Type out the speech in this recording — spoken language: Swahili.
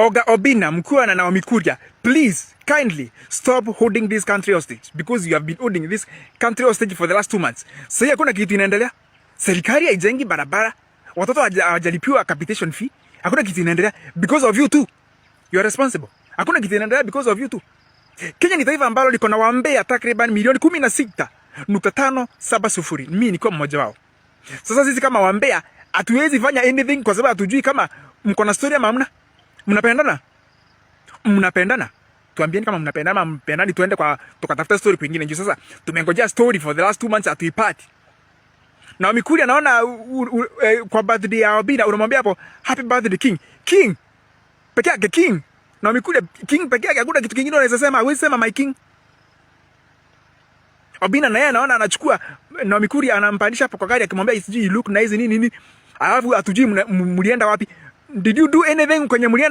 Oga Obina, mkuu na Naomi Kuria, please kindly stop holding this country hostage because you have been holding this country hostage for the last 2 months. Sasa hakuna kitu inaendelea. Serikali haijengi barabara, watoto hawajalipiwa capitation fee. Hakuna kitu inaendelea because of you too. You are responsible. Hakuna kitu inaendelea because of you too. Kenya ni taifa ambalo liko na wambea takriban milioni 16.570. Mimi niko mmoja wao. Sasa sisi kama wambea hatuwezi fanya anything kwa sababu hatujui kama mko na story ama hamna. Mnapendana? Mnapendana? Tuambieni kama mnapendana ama mpendani, tuende kwa tukatafuta story kwingine. Ndio sasa tumengojea story for the last 2 months atuipati. Na Mikuria naona kwa birthday ya Obina unamwambia hapo happy birthday King. King. Pekee yake King. Na Mikuria King pekee yake, hakuna kitu kingine unaweza sema. Wewe sema my king. Obina na yeye naona anachukua na Mikuria anampandisha hapo kwa gari akimwambia isiji look nice nini nini. Alafu atujui mlienda wapi? Did you do anything kwenye mlienda?